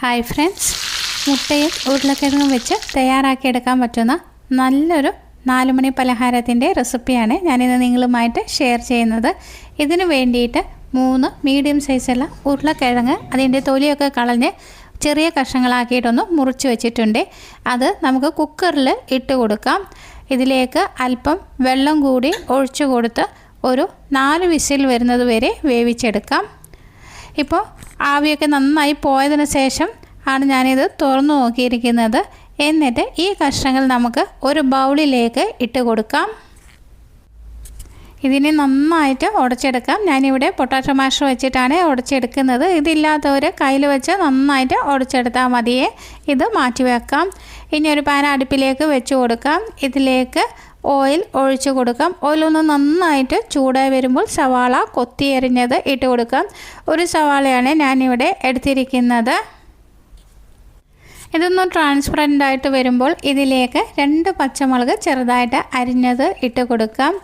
Hi friends, മുട്ടയും ഉരുളക്കിഴങ്ങും വെച്ച് തയ്യാറാക്കിയെടുക്കാൻ പറ്റുന്ന നല്ലൊരു 4 മണി പലഹാരത്തിൻ്റെ റെസിപ്പിയാണ് ഞാനിന്ന് നിങ്ങളുമായിട്ട് ഷെയർ ചെയ്യുന്നത്. ഇതിനു വേണ്ടിയിട്ട് 3 മീഡിയം സൈസുള്ള ഉരുളക്കിഴങ്ങ് അതിൻ്റെ തൊലിയൊക്കെ കളഞ്ഞ് ചെറിയ കഷ്ണങ്ങളാക്കിയിട്ടൊന്ന് മുറിച്ച് വെച്ചിട്ടുണ്ട്. അത് നമുക്ക് കുക്കറിൽ ഇട്ട് കൊടുക്കാം. ഇതിലേക്ക് അല്പം വെള്ളം കൂടി ഒഴിച്ചു കൊടുത്ത് ഒരു 4 വിസിൽ വരുന്നത് വരെ വേവിച്ചെടുക്കാം. ഇപ്പോൾ ആവിയൊക്കെ നന്നായി പോയതിന് ശേഷം ആണ് ഞാനിത് തുറന്നു നോക്കിയിരിക്കുന്നത്. എന്നിട്ട് ഈ കഷ്ണങ്ങൾ നമുക്ക് ഒരു ബൗളിലേക്ക് ഇട്ട് കൊടുക്കാം. ഇതിനെ നന്നായിട്ട് ഉടച്ചെടുക്കാം. ഞാനിവിടെ പൊട്ടാറ്റോ മാഷർ വെച്ചിട്ടാണ് ഉടച്ചെടുക്കുന്നത്. ഇതില്ലാത്തവർ കയ്യിൽ വെച്ച് നന്നായിട്ട് ഉടച്ചെടുത്താൽ മതിയേ. ഇത് മാറ്റി വെക്കാം. ഇനി ഒരു പാൻ അടുപ്പിലേക്ക് വെച്ച് കൊടുക്കാം. ഇതിലേക്ക് ഓയിൽ ഒഴിച്ചു കൊടുക്കാം. ഓയിലൊന്ന് നന്നായിട്ട് ചൂടായി വരുമ്പോൾ സവാള കൊത്തിയരിഞ്ഞത് ഇട്ട് കൊടുക്കാം. ഒരു സവാളയാണ് ഞാനിവിടെ എടുത്തിരിക്കുന്നത്. ഇതൊന്ന് ട്രാൻസ്പെറൻ്റ് ആയിട്ട് വരുമ്പോൾ ഇതിലേക്ക് 2 പച്ചമുളക് ചെറുതായിട്ട് അരിഞ്ഞത് ഇട്ട് കൊടുക്കാം.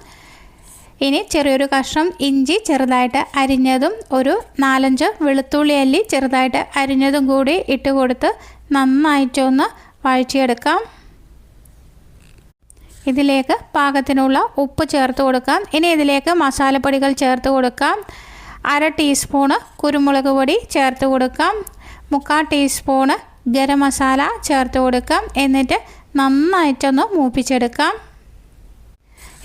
ഇനി ചെറിയൊരു കഷ്ണം ഇഞ്ചി ചെറുതായിട്ട് അരിഞ്ഞതും ഒരു 4-5 വെളുത്തുള്ളി അല്ലി ചെറുതായിട്ട് അരിഞ്ഞതും കൂടി ഇട്ട് കൊടുത്ത് നന്നായിട്ടൊന്ന് വഴറ്റിയെടുക്കാം. ഇതിലേക്ക് പാകത്തിനുള്ള ഉപ്പ് ചേർത്ത് കൊടുക്കാം. ഇനി ഇതിലേക്ക് മസാലപ്പൊടികൾ ചേർത്ത് കൊടുക്കാം. 1/2 ടീസ്പൂണ് കുരുമുളക് പൊടി ചേർത്ത് കൊടുക്കാം. 3/4 ടീസ്പൂണ് ഗരം മസാല ചേർത്ത് കൊടുക്കാം. എന്നിട്ട് നന്നായിട്ടൊന്ന് മൂപ്പിച്ചെടുക്കാം.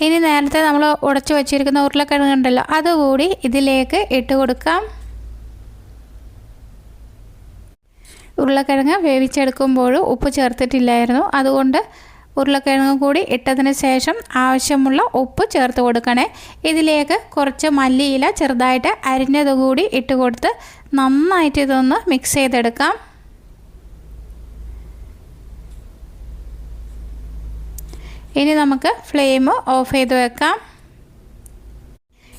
ഇനി നേരത്തെ നമ്മൾ ഉടച്ചു വച്ചിരിക്കുന്ന ഉരുളക്കിഴങ്ങുണ്ടല്ലോ, അതുകൂടി ഇതിലേക്ക് ഇട്ട് കൊടുക്കാം. ഉരുളക്കിഴങ്ങ് വേവിച്ചെടുക്കുമ്പോൾ ഉപ്പ് ചേർത്തിട്ടില്ലായിരുന്നു. അതുകൊണ്ട് ഉരുളക്കിഴങ്ങ് കൂടി ഇട്ടതിന് ശേഷം ആവശ്യമുള്ള ഉപ്പ് ചേർത്ത് കൊടുക്കണേ. ഇതിലേക്ക് കുറച്ച് മല്ലിയില ചെറുതായിട്ട് അരിഞ്ഞത് കൂടി ഇട്ട് കൊടുത്ത് നന്നായിട്ട് ഇതൊന്ന് മിക്സ് ചെയ്തെടുക്കാം. ഇനി നമുക്ക് ഫ്ലെയിം ഓഫ് ചെയ്ത് വെക്കാം.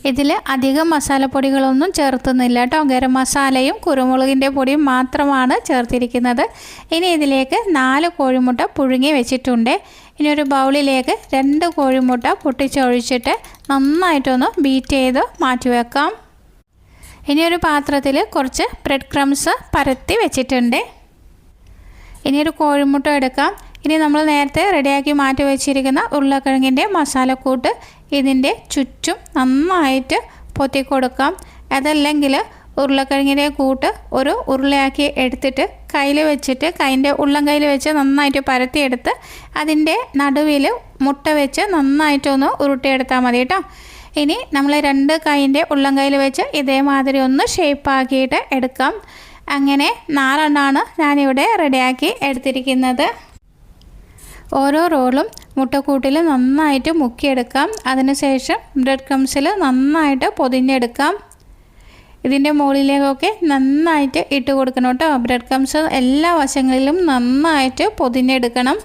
ഇതിൽ അധികം മസാലപ്പൊടികളൊന്നും ചേർത്തുന്നില്ല കേട്ടോ. ഗരം മസാലയും കുരുമുളകിൻ്റെ പൊടിയും മാത്രമാണ് ചേർത്തിരിക്കുന്നത്. ഇനി ഇതിലേക്ക് 4 കോഴിമുട്ട പുഴുങ്ങി വെച്ചിട്ടുണ്ട്. ഇനി ഒരു ബൗളിലേക്ക് 2 കോഴിമുട്ട പൊട്ടിച്ചൊഴിച്ചിട്ട് നന്നായിട്ടൊന്ന് ബീറ്റ് ചെയ്ത് മാറ്റി വെക്കാം. ഇനി ഒരു പാത്രത്തിൽ കുറച്ച് ബ്രെഡ് ക്രംസ് പരത്തി വെച്ചിട്ടുണ്ട്. ഇനി ഒരു കോഴിമുട്ട എടുക്കാം. ഇനി നമ്മൾ നേരത്തെ റെഡിയാക്കി മാറ്റി വെച്ചിരിക്കുന്ന ഉരുളക്കിഴങ്ങിൻ്റെ മസാലക്കൂട്ട് ഇതിൻ്റെ ചുറ്റും നന്നായിട്ട് പൊത്തി കൊടുക്കാം. അതല്ലെങ്കിൽ ഉരുളക്കിഴങ്ങിൻ്റെ കൂട്ട് ഒരു ഉരുളയാക്കി എടുത്തിട്ട് കയ്യിൽ വെച്ചിട്ട് ഉള്ളം കയ്യിൽ വെച്ച് നന്നായിട്ട് പരത്തിയെടുത്ത് അതിൻ്റെ നടുവിൽ മുട്ട വെച്ച് നന്നായിട്ടൊന്ന് ഉരുട്ടിയെടുത്താൽ മതി കേട്ടോ. ഇനി നമ്മൾ 2 കൈൻ്റെ ഉള്ളം കയ്യിൽ വെച്ച് ഇതേമാതിരി ഒന്ന് ഷേപ്പാക്കിയിട്ട് എടുക്കാം. അങ്ങനെ 4 എണ്ണമാണ് ഞാനിവിടെ റെഡിയാക്കി എടുത്തിരിക്കുന്നത്. ഓരോ റോളും മുട്ടക്കൂട്ടിൽ നന്നായിട്ട് മുക്കിയെടുക്കാം. അതിനുശേഷം ബ്രെഡ് ക്രംസിൽ നന്നായിട്ട് പൊതിഞ്ഞെടുക്കാം. ഇതിൻ്റെ മുകളിലേക്കൊക്കെ നന്നായിട്ട് ഇട്ട് കൊടുക്കണം കേട്ടോ. ബ്രെഡ് ക്രംസ് എല്ലാ വശങ്ങളിലും നന്നായിട്ട് പൊതിഞ്ഞെടുക്കണം.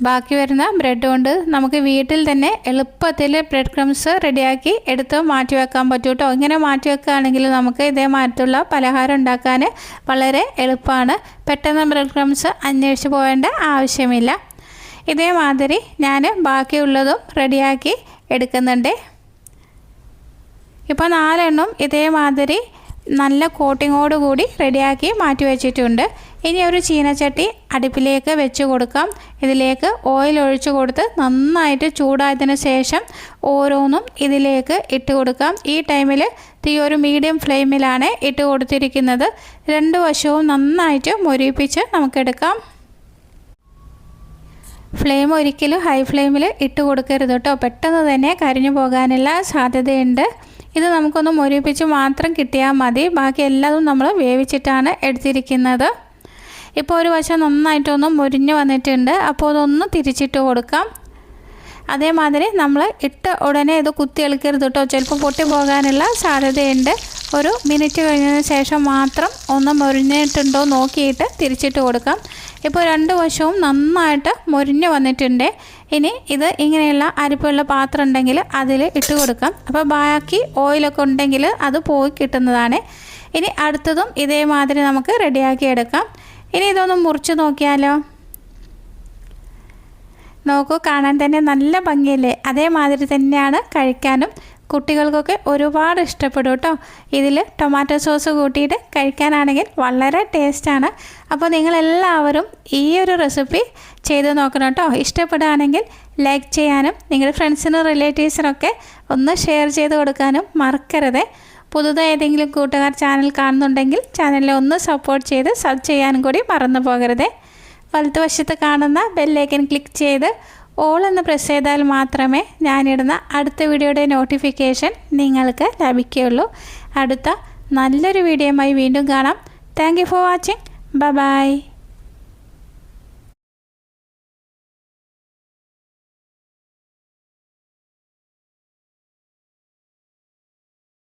ബാക്കി വരുന്ന ബ്രെഡ് കൊണ്ട് നമുക്ക് വീട്ടിൽ തന്നെ എളുപ്പത്തിൽ ബ്രെഡ് ക്രംസ് റെഡിയാക്കി എടുത്ത് മാറ്റി വെക്കാൻ പറ്റും കേട്ടോ. ഇങ്ങനെ മാറ്റി വെക്കുകയാണെങ്കിൽ നമുക്ക് ഇതേമാതിരിയുള്ള പലഹാരം ഉണ്ടാക്കാൻ വളരെ എളുപ്പമാണ്. പെട്ടെന്ന് ബ്രെഡ് ക്രംസ് അന്വേഷിച്ച് പോകേണ്ട ആവശ്യമില്ല. ഇതേമാതിരി ഞാൻ ബാക്കിയുള്ളതും റെഡിയാക്കി എടുക്കുന്നുണ്ട്. ഇപ്പോൾ 4 എണ്ണം ഇതേമാതിരി നല്ല കോട്ടിങ്ങോട് കൂടി റെഡിയാക്കി മാറ്റി വെച്ചിട്ടുണ്ട്. ഇനി ഒരു ചീനച്ചട്ടി അടുപ്പിലേക്ക് വെച്ച് കൊടുക്കാം. ഇതിലേക്ക് ഓയിൽ ഒഴിച്ച് കൊടുത്ത് നന്നായിട്ട് ചൂടായതിനു ശേഷം ഓരോന്നും ഇതിലേക്ക് ഇട്ട് കൊടുക്കാം. ഈ ടൈമിൽ തീ ഒരു മീഡിയം ഫ്ലെയിമിലാണ് ഇട്ട് കൊടുത്തിരിക്കുന്നത്. 2 വശവും നന്നായിട്ട് മൊരിപ്പിച്ച് നമുക്കെടുക്കാം. ഫ്ലെയിം ഒരിക്കലും ഹൈ ഫ്ലെയിമിൽ ഇട്ട് കൊടുക്കരുത് കേട്ടോ. പെട്ടെന്ന് തന്നെ കരിഞ്ഞു പോകാനുള്ള സാധ്യതയുണ്ട്. ഇത് നമുക്കൊന്ന് മൊരിപ്പിച്ച് മാത്രം കിട്ടിയാൽ മതി. ബാക്കി എല്ലാതും നമ്മൾ വേവിച്ചിട്ടാണ് എടുത്തിരിക്കുന്നത്. ഇപ്പോൾ ഒരു വശം നന്നായിട്ടൊന്ന് മുരിഞ്ഞ് വന്നിട്ടുണ്ട്. അപ്പോൾ അതൊന്ന് തിരിച്ചിട്ട് കൊടുക്കാം. അതേമാതിരി നമ്മൾ ഇട്ട ഉടനെ ഇത് കുത്തി എളുക്കരുത് കേട്ടോ. ചിലപ്പോൾ പൊട്ടി പോകാനുള്ള സാധ്യതയുണ്ട്. ഒരു മിനിറ്റ് കഴിഞ്ഞതിന് ശേഷം മാത്രം ഒന്ന് മുരിഞ്ഞിട്ടുണ്ടോ നോക്കിയിട്ട് തിരിച്ചിട്ട് കൊടുക്കാം. ഇപ്പോൾ 2 വശവും നന്നായിട്ട് മുരിഞ്ഞ് വന്നിട്ടുണ്ട്. ഇനി ഇത് ഇങ്ങനെയുള്ള അരിപ്പുള്ള പാത്രം ഉണ്ടെങ്കിൽ അതിൽ ഇട്ട് കൊടുക്കാം. അപ്പോൾ ബാക്കി ഓയിലൊക്കെ ഉണ്ടെങ്കിൽ അത് പോയി കിട്ടുന്നതാണ്. ഇനി അടുത്തതും ഇതേമാതിരി നമുക്ക് റെഡിയാക്കി എടുക്കാം. ഇനി ഇതൊന്ന് മുറിച്ച് നോക്കിയാലോ. നോക്കൂ, കാണാൻ തന്നെ നല്ല ഭംഗിയല്ലേ. അതേമാതിരി തന്നെയാണ് കഴിക്കാനും. കുട്ടികൾക്കൊക്കെ ഒരുപാട് ഇഷ്ടപ്പെടും കേട്ടോ. ഇതിൽ ടൊമാറ്റോ സോസ് കൂട്ടിയിട്ട് കഴിക്കാനാണെങ്കിൽ വളരെ ടേസ്റ്റാണ്. അപ്പോൾ നിങ്ങളെല്ലാവരും ഈ ഒരു റെസിപ്പി ചെയ്ത് നോക്കണം കേട്ടോ. ഇഷ്ടപ്പെടുകയാണെങ്കിൽ ലൈക്ക് ചെയ്യാനും നിങ്ങളുടെ ഫ്രണ്ട്സിനും റിലേറ്റീവ്സിനൊക്കെ ഒന്ന് ഷെയർ ചെയ്ത് കൊടുക്കാനും മറക്കരുത്. പുതുതായി ഏതെങ്കിലും കൂട്ടുകാർ ചാനൽ കാണുന്നുണ്ടെങ്കിൽ ചാനലിനെ ഒന്ന് സപ്പോർട്ട് ചെയ്ത് സബ് ചെയ്യാനും കൂടി മറന്നു പോകരുത്. വലതുവശത്ത് കാണുന്ന ബെല്ലൈക്കൻ ക്ലിക്ക് ചെയ്ത് ഓൾ എന്ന് പ്രസ് ചെയ്താൽ മാത്രമേ ഞാനിടുന്ന അടുത്ത വീഡിയോയുടെ നോട്ടിഫിക്കേഷൻ നിങ്ങൾക്ക് ലഭിക്കുകയുള്ളൂ. അടുത്ത നല്ലൊരു വീഡിയോയുമായി വീണ്ടും കാണാം. Thank you for watching. By.